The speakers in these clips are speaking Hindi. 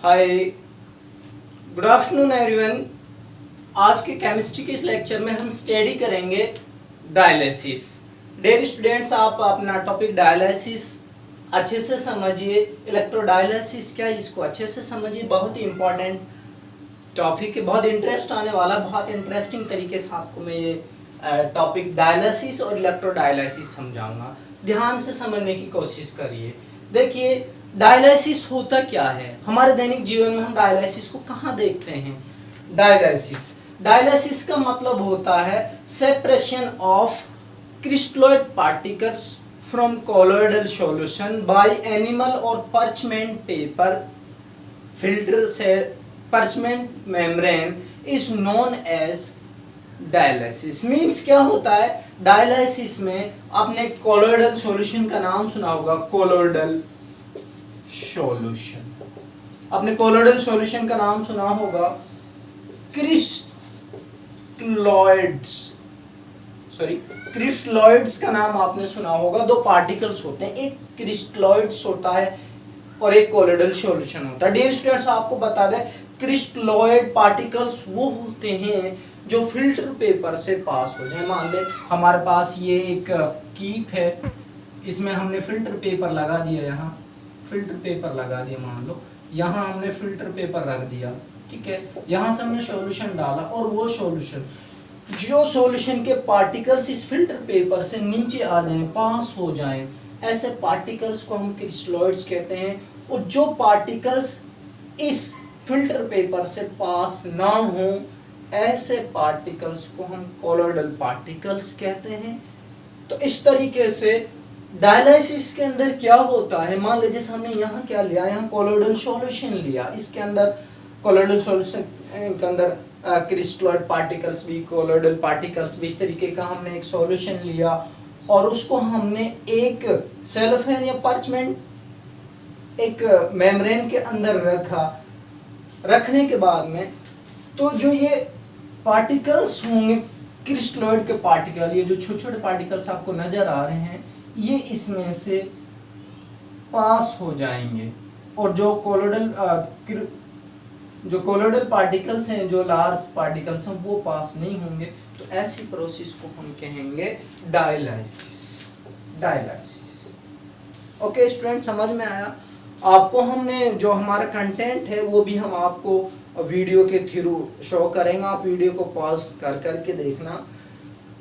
हाय, गुड आफ्टरनून एवरीवन। आज के केमिस्ट्री के इस लेक्चर में हम स्टडी करेंगे डायलिसिस। डियर स्टूडेंट्स, आप अपना टॉपिक डायलिसिस अच्छे से समझिए। इलेक्ट्रोडायलिसिस क्या है, इसको अच्छे से समझिए। बहुत ही इंपॉर्टेंट टॉपिक है, बहुत इंटरेस्ट आने वाला, बहुत इंटरेस्टिंग तरीके से आपको मैं ये टॉपिक डायलिसिस और इलेक्ट्रोडायलिसिस समझाऊंगा। ध्यान से समझने की कोशिश करिए। देखिए, डायलिसिस होता क्या है। हमारे दैनिक जीवन में हम डायलिसिस को कहाँ देखते हैं। डायलिसिस का मतलब होता है separation of crystalloid particles from colloidal solution by animal और parchment पेपर फिल्टर से parchment membrane is known as dialysis. Means क्या होता है डायलिसिस में, आपने कोलोइडल सॉल्यूशन का नाम सुना होगा। कोलोइडल सॉल्यूशन, आपने कोलोइडल सॉल्यूशन का नाम सुना होगा। क्रिस्टलॉइड्स का नाम आपने सुना होगा। दो पार्टिकल्स होते हैं, एक क्रिस्टलॉइड्स होता है और एक कोलोइडल सॉल्यूशन होता है। डियर स्टूडेंट्स, आपको बता दें, क्रिस्टलॉइड पार्टिकल्स वो होते हैं जो फिल्टर पेपर से पास हो जाए। मान ले हमारे पास ये एक कीप है, इसमें हमने फिल्टर पेपर लगा दिया। यहाँ फिल्टर पेपर लगा दिया, मान लो यहाँ हमने फिल्टर पेपर रख दिया, ठीक है। यहाँ से हमने सॉल्यूशन डाला और वो सॉल्यूशन, जो सॉल्यूशन के पार्टिकल्स इस फिल्टर पेपर से नीचे आ जाएं, पास हो जाएं, ऐसे पार्टिकल्स को हम क्रिस्टलॉइड्स कहते हैं। और जो पार्टिकल्स इस फिल्टर पेपर से पास ना हो, ऐसे पार्टिकल्स को हम कोलोइडल पार्टिकल्स कहते हैं। तो इस तरीके से डायलिसिस के अंदर क्या होता है, मान लीजिए हमने यहाँ क्या लिया, यहाँ कोलोइडल सॉल्यूशन लिया, इसके अंदर कोलोइडल सॉल्यूशन के अंदर क्रिस्टलॉइड पार्टिकल्स भी, कोलोइडल पार्टिकल्स भी, इस तरीके का हमने एक सॉल्यूशन लिया और उसको हमने एक सेलोफेन या पार्चमेंट एक मेम्ब्रेन के अंदर रखा। रखने के बाद में तो जो ये पार्टिकल्स होंगे क्रिस्टलॉइड के पार्टिकल, ये जो छोटे छोटे पार्टिकल्स आपको नजर आ रहे हैं, ये इसमें से पास हो जाएंगे और जो कोलोइडल पार्टिकल्स हैं, जो लार्ज पार्टिकल्स हैं, वो पास नहीं होंगे। तो ऐसी प्रोसेस को हम कहेंगे डायलिसिस। ओके स्टूडेंट, समझ में आया आपको। हमने जो हमारा कंटेंट है वो भी हम आपको वीडियो के थ्रू शो करेंगे, आप वीडियो को पॉज कर करके देखना।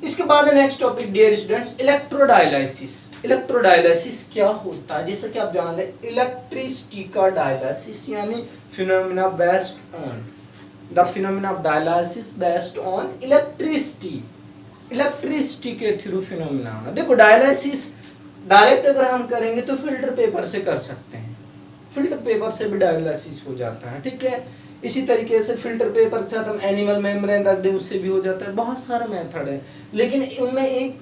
इसके बाद next topic dear students, electrodialysis. Electrodialysis क्या होता है, जैसे कि आप जान रहे, इलेक्ट्रिसिटी का डायलिसिस यानी phenomena based on the phenomena of dialysis based on electricity. Electricity के थ्रू फिनोमेना होना। देखो, डायलिसिस डायरेक्ट अगर हम करेंगे तो फिल्टर पेपर से कर सकते हैं, फिल्टर पेपर से भी डायलिसिस हो जाता है, ठीक है। इसी तरीके से फिल्टर पेपर के साथ हम एनिमल मेम्ब्रेन रख दें, उससे भी हो जाता है। बहुत सारे मेथड है, लेकिन उनमें एक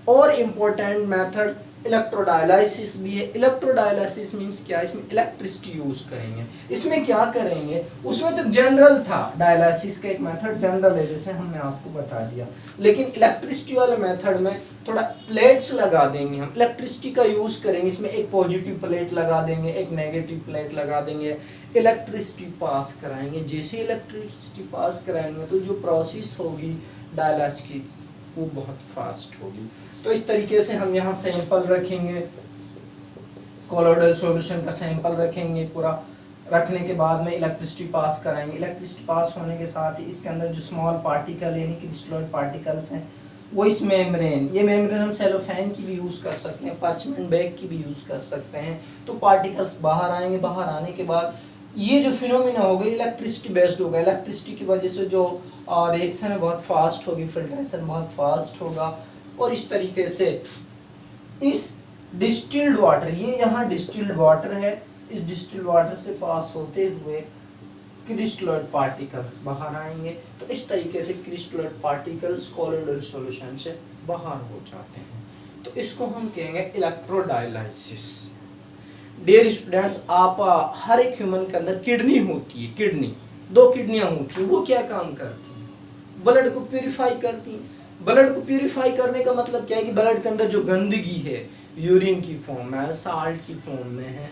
और इम्पोर्टेंट मेथड इलेक्ट्रोडायलिसिस भी है। इलेक्ट्रोडायलिसिस मींस क्या है, इसमें इलेक्ट्रिसिटी यूज करेंगे। इसमें क्या करेंगे, उसमें तो जनरल था, डायलिसिस का एक मेथड जनरल है, जैसे हमने आपको बता दिया। लेकिन इलेक्ट्रिसिटी वाले मेथड में थोड़ा प्लेट्स लगा देंगे, हम इलेक्ट्रिसिटी का यूज करेंगे। इसमें एक पॉजिटिव प्लेट लगा देंगे, एक नेगेटिव प्लेट लगा देंगे, इलेक्ट्रिसिटी पास कराएंगे। जैसे इलेक्ट्रिसिटी पास कराएंगे तो जो प्रोसेस होगी डायलिसिस की वो बहुत फास्ट होगी। तो इस तरीके से हम यहाँ सैंपल रखेंगे, कोलोइडल सॉल्यूशन का सैंपल रखेंगे। पूरा रखने के बाद में इलेक्ट्रिसिटी पास कराएंगे। इलेक्ट्रिसिटी पास होने के साथ ही इसके अंदर जो स्मॉल पार्टिकल यानी क्रिस्टलॉइड पार्टिकल्स हैं, वो इस मेम्ब्रेन, ये मेम्ब्रेन हम सेलोफेन की भी यूज़ कर सकते हैं, पार्चमेंट बैग की भी यूज़ कर सकते हैं। तो पार्टिकल्स बाहर आएंगे, बाहर आने के बाद ये जो फिनोमिना होगा इलेक्ट्रिसिटी बेस्ड होगा। इलेक्ट्रिसिटी की वजह से जो रिएक्शन है बहुत फास्ट होगी, फिल्ट्रेशन बहुत फास्ट होगा। और इस तरीके से इस डिस्टिल्ड वाटर, ये यहाँ डिस्टिल्ड वाटर है, इस डिस्टिल्ड वाटर से पास होते हुए क्रिस्टलॉइड पार्टिकल्स बाहर आएंगे। तो इस तरीके से क्रिस्टलॉइड पार्टिकल्स कोलोइडल सॉल्यूशन से बाहर हो जाते हैं। तो इसको हम कहेंगे इलेक्ट्रोडायलिसिस। डियर स्टूडेंट्स, आप हर एक ह्यूमन के अंदर किडनी होती है, किडनी, दो किडनियां होती हैं। वो क्या काम करती हैं, ब्लड को प्यूरिफाई करती हैं। ब्लड को प्यूरिफाई करने का मतलब क्या है कि ब्लड के अंदर जो गंदगी है, यूरिन की फॉर्म में है, साल्ट की फॉर्म में है,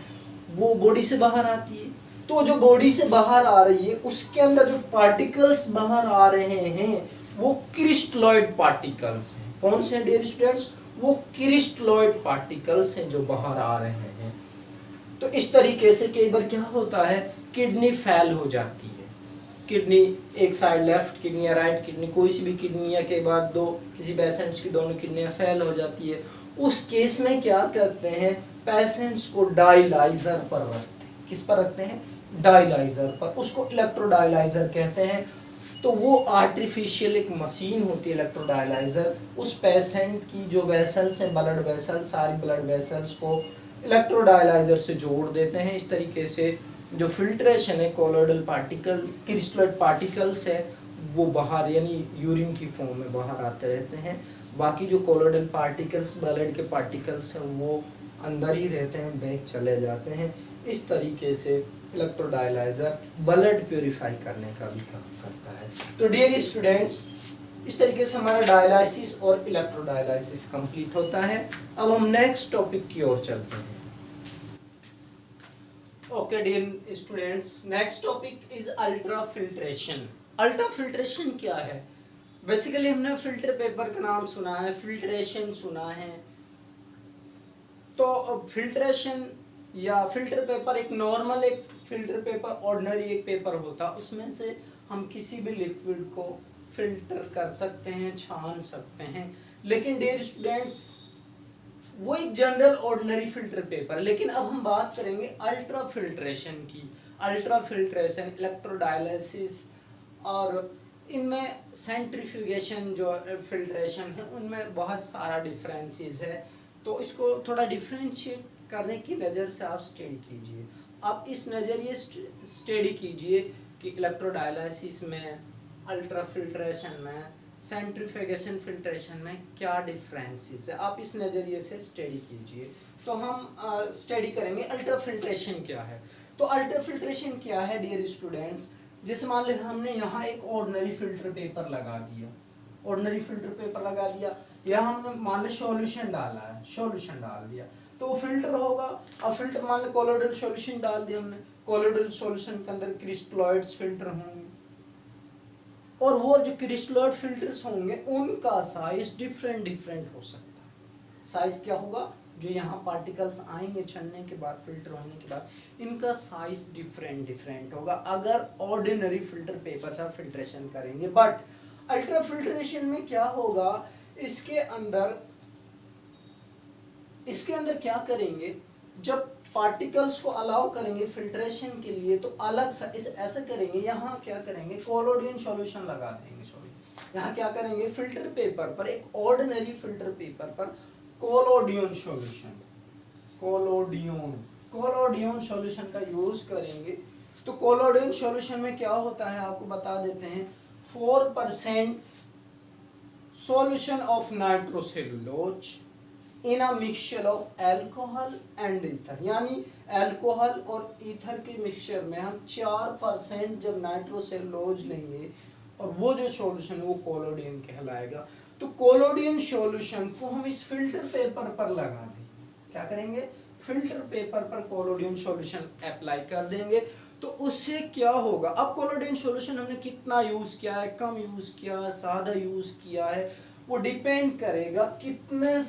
वो बॉडी से बाहर आती है। तो जो बॉडी से बाहर आ रही है उसके अंदर जो पार्टिकल्स बाहर आ रहे हैं वो क्रिस्टलॉइड पार्टिकल्स हैं। कौन से डियर स्टूडेंट्स? वो क्रिस्टलॉइड पार्टिकल्स हैं जो बाहर आ रहे हैं। तो इस तरीके से कई बार क्या होता है, किडनी फेल हो जाती है। किडनी एक साइड लेफ्ट किडनी या राइट किडनी, कोई सी भी किडनी या कई बार दो, किसी पेशेंट्स की दोनों किडनियां फेल हो जाती है। उस केस में क्या करते हैं, पेशेंट्स को डायलाइजर पर रखते हैं। किस पर रखते हैं? डायलाइजर पर। उसको इलेक्ट्रोडायलाइजर कहते हैं। तो वो आर्टिफिशियल एक मशीन होती है इलेक्ट्रोडायलाइजर। उस पेशेंट की जो वेसल्स हैं, ब्लड वेसल्स, सारी ब्लड वेसल्स को इलेक्ट्रोडायलाइजर से जोड़ देते हैं। इस तरीके से जो फिल्ट्रेशन है, कोलोइडल पार्टिकल्स, क्रिस्टलॉइड पार्टिकल्स है, वो बाहर यानी यूरिन की फॉर्म में बाहर आते रहते हैं। बाकी जो कोलोइडल पार्टिकल्स, ब्लड के पार्टिकल्स हैं, वो अंदर ही रहते हैं, बैग चले जाते हैं। इस तरीके से इलेक्ट्रोडायलाइजर ब्लड प्योरीफाई करने का भी काम करता है। तो डियर स्टूडेंट्स, इस तरीके से हमारा डायलाइसिस और इलेक्ट्रोडायलाइसिस कंप्लीट होता है। अब हम नेक्स्ट टॉपिक की ओर चलते हैं। Okay dear students, next topic is ultra filtration. Ultra filtration क्या है? बेसिकली हमने फिल्टर पेपर का नाम सुना है, फिल्ट्रेशन सुना है। तो फिल्ट्रेशन या फिल्टर पेपर एक नॉर्मल एक फिल्टर पेपर, ऑर्डिनरी एक पेपर होता है, उसमें से हम किसी भी लिक्विड को फिल्टर कर सकते हैं, छान सकते हैं। लेकिन डियर स्टूडेंट्स, वो एक जनरल ऑर्डिनरी फिल्टर पेपर। लेकिन अब हम बात करेंगे अल्ट्रा फिल्ट्रेशन की। अल्ट्रा फिल्ट्रेशन, इलेक्ट्रोडायलिसिस और इनमें सेंट्रीफ्यूगेशन जो फिल्ट्रेशन है उनमें बहुत सारा डिफरेंसेस है। तो इसको थोड़ा डिफरेंशिएट करने की नज़र से आप स्टडी कीजिए। आप इस नज़रिए स्टडी कीजिए कि इलेक्ट्रोडायलिसिस में, अल्ट्रा फिल्ट्रेशन में, सेंट्रीफ्यूगेशन फिल्ट्रेशन में क्या डिफरेंसेस है, आप इस नज़रिए से स्टडी कीजिए। तो हम स्टडी करेंगे अल्ट्रा फिल्ट्रेशन क्या है। तो अल्ट्रा फिल्ट्रेशन क्या है डियर स्टूडेंट्स, जैसे मान लीजिए हमने यहाँ एक ऑर्डिनरी फिल्टर पेपर लगा दिया, ऑर्डिनरी फिल्टर पेपर लगा दिया, यहाँ हमने मान लीजिए सॉल्यूशन डाला है, सॉल्यूशन डाल दिया तो वो फिल्टर होगा। अब फिल्टर मान लीजिए कोलोइडल सॉल्यूशन डाल दिया हमने, कोलोइडल सॉल्यूशन के अंदर क्रिस्टलॉइड्स फिल्टर होंगे और वो जो क्रिस्टलॉइड फिल्टर्स होंगे उनका साइज डिफरेंट डिफरेंट हो सकता है। साइज क्या होगा, जो यहाँ पार्टिकल्स आएंगे छनने के बाद, फिल्टर होने के बाद, इनका साइज डिफरेंट डिफरेंट होगा अगर ऑर्डिनरी फिल्टर पेपर से फिल्ट्रेशन करेंगे। बट अल्ट्रा फिल्ट्रेशन में क्या होगा, इसके अंदर क्या करेंगे, जब पार्टिकल्स को अलाउ करेंगे फिल्ट्रेशन के लिए तो अलग सा ऐसा करेंगे, यहाँ क्या करेंगे, कोलोडियन सॉल्यूशन लगा देंगे। सॉरी, यहाँ क्या करेंगे, फिल्टर पेपर पर, एक ऑर्डिनरी फिल्टर पेपर पर कोलोडियन सॉल्यूशन, कोलोडियन सॉल्यूशन का यूज करेंगे। तो कोलोडियन सॉल्यूशन में क्या होता है आपको बता देते हैं, 4% solution of nitrocellulose in a mixture of alcohol and ether, यानी अल्कोहल और ईथर के मिक्सचर में हम 4% जब नाइट्रोसेलुलोज लेंगे और वो जो सॉल्यूशन है वो कोलोडियन कहलाएगा। तो कोलोडियन सॉल्यूशन को हम इस फिल्टर पेपर पर लगा देंगे। क्या करेंगे, फिल्टर पेपर पर कोलोडियन सॉल्यूशन अप्लाई कर देंगे। तो उससे क्या होगा, अब कोलोडियन सॉल्यूशन हमने कितना यूज किया है, कम यूज किया है, ज्यादा यूज किया है, वो डिपेंड करेगा कितने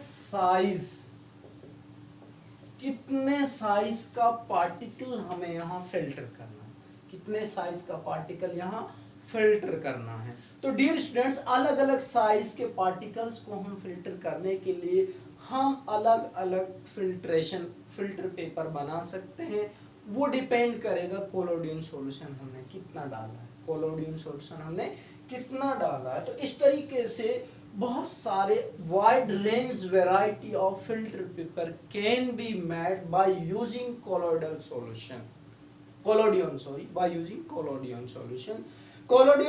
साइज का पार्टिकल हमें यहाँ फिल्टर करना है, कितने साइज का पार्टिकल यहाँ फिल्टर करना है। तो डियर स्टूडेंट्स, अलग अलग साइज के पार्टिकल्स को हम फिल्टर करने के लिए हम अलग अलग फिल्टर पेपर बना सकते हैं। वो डिपेंड करेगा कोलोडियन सॉल्यूशन हमने कितना डाला है, कोलोडियन सॉल्यूशन हमने कितना डाला है। तो इस तरीके से बहुत सारे wide range variety of filter paper can be made by using collodion solution, collodion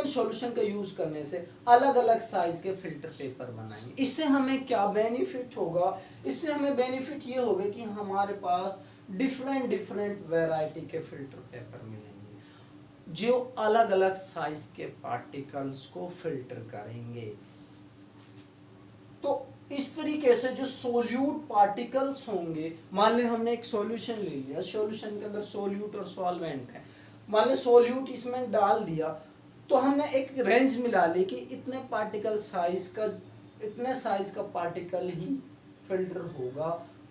solution का यूज करने से अलग अलग साइज के फिल्टर पेपर बनाएंगे। इससे हमें क्या बेनिफिट होगा, इससे हमें बेनिफिट ये होगा कि हमारे पास डिफरेंट वैरायटी के फिल्टर पेपर मिलेंगे जो अलग अलग साइज के पार्टिकल्स को फिल्टर करेंगे। तो इस तरीके से जो सोल्यूट पार्टिकल्स होंगे, मान लें हमने एक सॉल्यूशन ले लिया, सॉल्यूशन के अंदर सोल्यूट और सॉल्वेंट है, मान लें सोल्यूट इसमें डाल दिया, तो हमने एक रेंज मिला ली कि इतने पार्टिकल साइज का, इतने साइज का पार्टिकल ही फिल्टर होगा,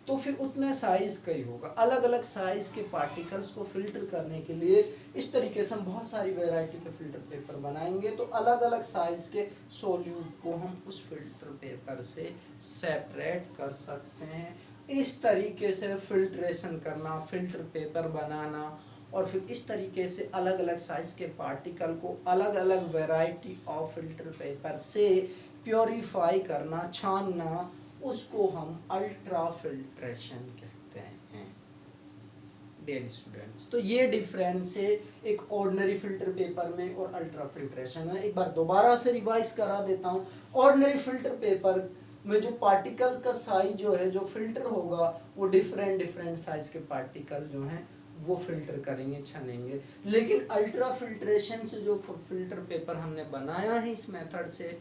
तो फिर उतने साइज का ही होगा। अलग अलग साइज के पार्टिकल्स को फिल्टर करने के लिए इस तरीके से हम बहुत सारी वैरायटी के फिल्टर पेपर बनाएंगे। तो अलग अलग साइज के सोल्यूट को हम उस फिल्टर पेपर से सेपरेट कर सकते हैं। इस तरीके से फिल्ट्रेशन करना, फिल्टर पेपर बनाना, और फिर इस तरीके से अलग अलग साइज के पार्टिकल को अलग अलग वैरायटी ऑफ फिल्टर पेपर से प्योरीफाई करना, छानना, उसको हम अल्ट्रा फिल्ट्रेशन कहते हैं डियर स्टूडेंट्स। तो ये डिफरेंस है एक ऑर्डिनरी फिल्टर पेपर में और अल्ट्रा फिल्ट्रेशन में। एक बार दोबारा से रिवाइज करा देता हूँ। ऑर्डिनरी फिल्टर पेपर में जो पार्टिकल का साइज जो है, जो फिल्टर होगा, वो डिफरेंट साइज के पार्टिकल जो हैं वो फिल्टर करेंगे, छानेंगे। लेकिन अल्ट्रा फिल्ट्रेशन से जो फिल्टर पेपर हमने बनाया है इस मेथड से,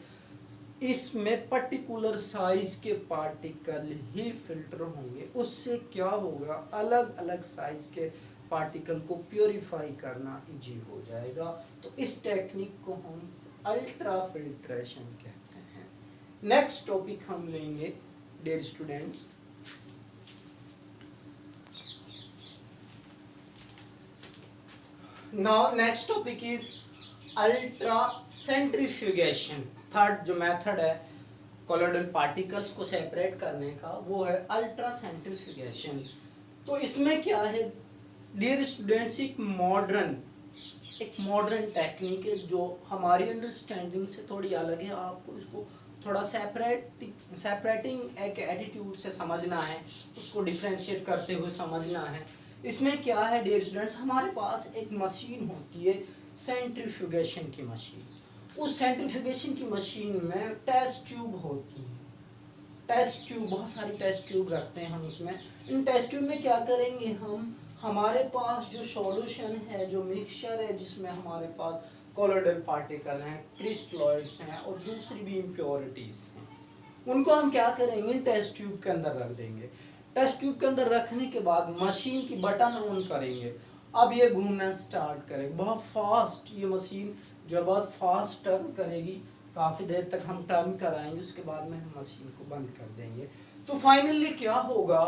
इसमें पर्टिकुलर साइज के पार्टिकल ही फिल्टर होंगे। उससे क्या होगा, अलग अलग साइज के पार्टिकल को प्योरीफाई करना इजी हो जाएगा। तो इस टेक्निक को हम अल्ट्रा फिल्ट्रेशन कहते हैं। नेक्स्ट टॉपिक हम लेंगे dear students, now next topic is ultra centrifugation. Third जो मेथड है कोलोइडल पार्टिकल्स को सेपरेट करने का, वो है अल्ट्रा सेंट्रीफ्यूगेशन। तो इसमें क्या है डियर स्टूडेंट्स, एक मॉडर्न टेक्निक है जो हमारी अंडरस्टैंडिंग से थोड़ी अलग है। आपको इसको थोड़ा सेपरेटिंग एक एटीट्यूड से समझना है, उसको डिफ्रेंशिएट करते हुए समझना है। इसमें क्या है डियर स्टूडेंट्स, हमारे पास एक मशीन होती है सेंट्रीफ्यूगेशन की मशीन। उस सेंट्रीफ्यूगेशन की मशीन में टेस्ट ट्यूब होती है। टेस्ट ट्यूब, बहुत सारी टेस्ट ट्यूब रखते हैं हम उसमें। इन टेस्ट ट्यूब में क्या करेंगे हम, हमारे पास जो सॉल्यूशन है, जो मिक्सचर है, जिसमें हमारे पास कोलोइडल पार्टिकल हैं, क्रिस्टलॉइड्स हैं और दूसरी भी इम्प्योरिटीज हैं, उनको हम क्या करेंगे, टेस्ट ट्यूब के अंदर रख देंगे। टेस्ट ट्यूब के अंदर रखने के बाद मशीन की बटन ऑन करेंगे। अब ये घूमना स्टार्ट करेगी बहुत फास्ट, ये मशीन जो बहुत फास्ट टर्न करेगी, काफ़ी देर तक हम टर्न कराएंगे, उसके बाद में हम मशीन को बंद कर देंगे। तो फाइनली क्या होगा,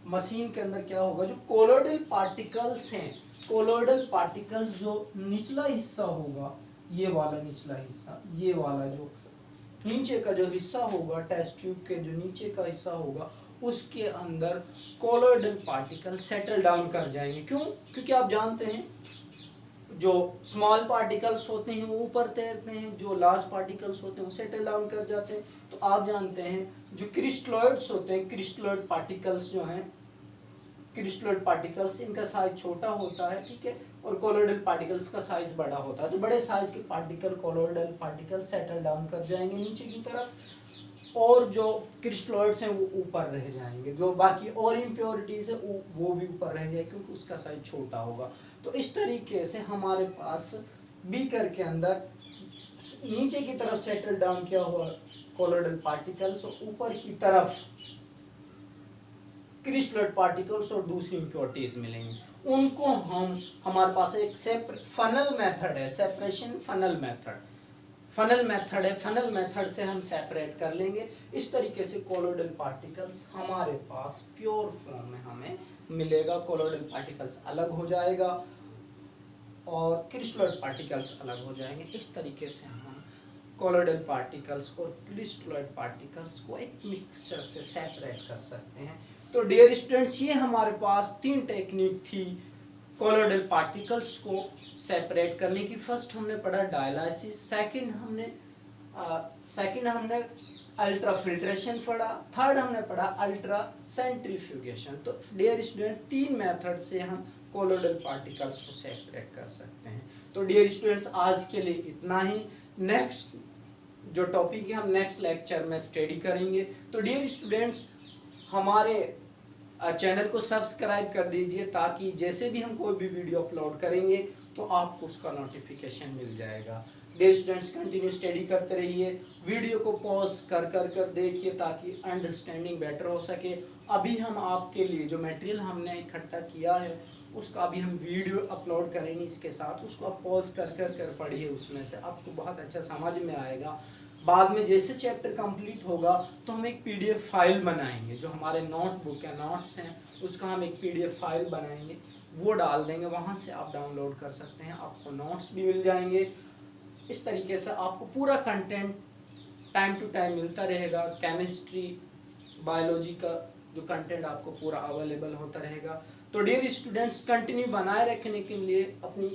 मशीन के अंदर क्या होगा, जो कोलोइडल पार्टिकल्स हैं, कोलोइडल पार्टिकल्स जो निचला हिस्सा होगा, ये वाला निचला हिस्सा, ये वाला जो नीचे का जो हिस्सा होगा, टेस्ट ट्यूब के जो नीचे का हिस्सा होगा, उसके अंदर कोलोइडल पार्टिकल सेटल डाउन कर जाएंगे। क्यों? क्योंकि आप जानते हैं जो स्मॉल पार्टिकल्स होते हैं वो ऊपर तैरते हैं, जो लार्ज पार्टिकल्स होते हैं वो सेटल डाउन कर जाते हैं। तो आप जानते हैं जो क्रिस्टलॉइड्स होते हैं, क्रिस्टलॉइड पार्टिकल्स जो हैं, क्रिस्टलॉइड पार्टिकल्स, इनका साइज छोटा होता है, ठीक है, और कोलोइडल पार्टिकल्स का साइज बड़ा होता है। तो बड़े साइज के particle, colloidal particle settle down कर जाएंगे नीचे की तरफ, और जो क्रिस्टलॉइड्स हैं वो ऊपर रह जाएंगे। जो बाकी और इम्प्योरिटीज है वो भी ऊपर रह जाएगी क्योंकि उसका साइज छोटा होगा। तो इस tरीके से हमारे पास बीकर के अंदर नीचे की तरफ सेटल डाउन किया हुआ कोलोइडल पार्टिकल्स, ऊपर की तरफ क्रिस्टलॉइड पार्टिकल्स और दूसरी इम्प्योरिटीज मिलेंगी। उनको हम, हमारे पास एक फनल मेथड है, separation funnel method, funnel method है, फनल मेथड से हम सेपरेट कर लेंगे। इस तरीके से कोलोइडल पार्टिकल्स हमारे पास प्योर फॉर्म में हमें मिलेगा। कोलोइडल पार्टिकल्स अलग हो जाएगा और क्रिस्टलॉइड पार्टिकल्स अलग हो जाएंगे। इस तरीके से हम कोलोइडल पार्टिकल्स और क्रिस्टलॉइड पार्टिकल्स को एक मिक्सचर से सेपरेट कर सकते हैं। तो डियर स्टूडेंट्स, ये हमारे पास 3 टेक्निक थी कोलोइडल पार्टिकल्स को सेपरेट करने की। फर्स्ट हमने पढ़ा डायलाइसिस, सेकंड हमने अल्ट्रा फिल्ट्रेशन पढ़ा, थर्ड हमने पढ़ा अल्ट्रा सेंट्रीफ्यूगेशन। तो डियर स्टूडेंट, 3 मेथड से हम कोलोइडल पार्टिकल्स को सेपरेट कर सकते हैं। तो डियर स्टूडेंट्स, आज के लिए इतना ही। नेक्स्ट जो टॉपिक है हम नेक्स्ट लेक्चर में स्टडी करेंगे। तो डियर स्टूडेंट्स, हमारे चैनल को सब्सक्राइब कर दीजिए, ताकि जैसे भी हम कोई भी वीडियो अपलोड करेंगे तो आपको उसका नोटिफिकेशन मिल जाएगा। डियर स्टूडेंट्स, कंटिन्यू स्टडी करते रहिए, वीडियो को पॉज कर देखिए ताकि अंडरस्टैंडिंग बेटर हो सके। अभी हम आपके लिए जो मटेरियल हमने इकट्ठा किया है उसका अभी हम वीडियो अपलोड करेंगे इसके साथ, उसको आप पॉज कर पढ़िए, उसमें से आपको बहुत अच्छा समझ में आएगा। बाद में जैसे चैप्टर कंप्लीट होगा तो हम एक पीडीएफ फाइल बनाएंगे, जो हमारे नोटबुक या नोट्स हैं उसका हम एक पीडीएफ फाइल बनाएंगे, वो डाल देंगे, वहाँ से आप डाउनलोड कर सकते हैं, आपको नोट्स भी मिल जाएंगे। इस तरीके से आपको पूरा कंटेंट टाइम टू टाइम मिलता रहेगा। केमिस्ट्री, बायोलॉजी का जो कंटेंट आपको पूरा अवेलेबल होता रहेगा। तो डियर स्टूडेंट्स, कंटिन्यू बनाए रखने के लिए, अपनी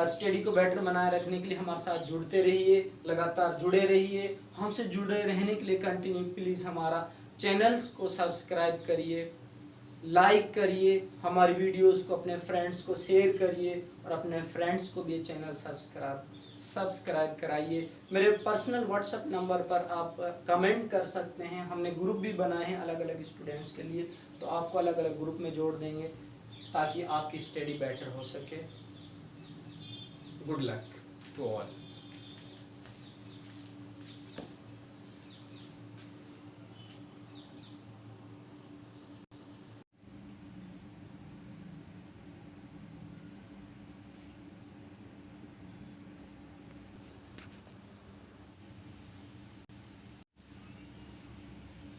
स्टडी को बेटर बनाए रखने के लिए हमारे साथ जुड़ते रहिए, लगातार जुड़े रहिए। हमसे जुड़े रहने के लिए कंटिन्यू प्लीज़ हमारा चैनल्स को सब्सक्राइब करिए, लाइक करिए, हमारी वीडियोस को अपने फ्रेंड्स को शेयर करिए, और अपने फ्रेंड्स को भी ये चैनल सब्सक्राइब कराइए। मेरे पर्सनल व्हाट्सएप नंबर पर आप कमेंट कर सकते हैं। हमने ग्रुप भी बनाए हैं अलग अलग स्टूडेंट्स के लिए, तो आपको अलग अलग ग्रुप में जोड़ देंगे ताकि आपकी स्टडी बेटर हो सके। Good luck to all.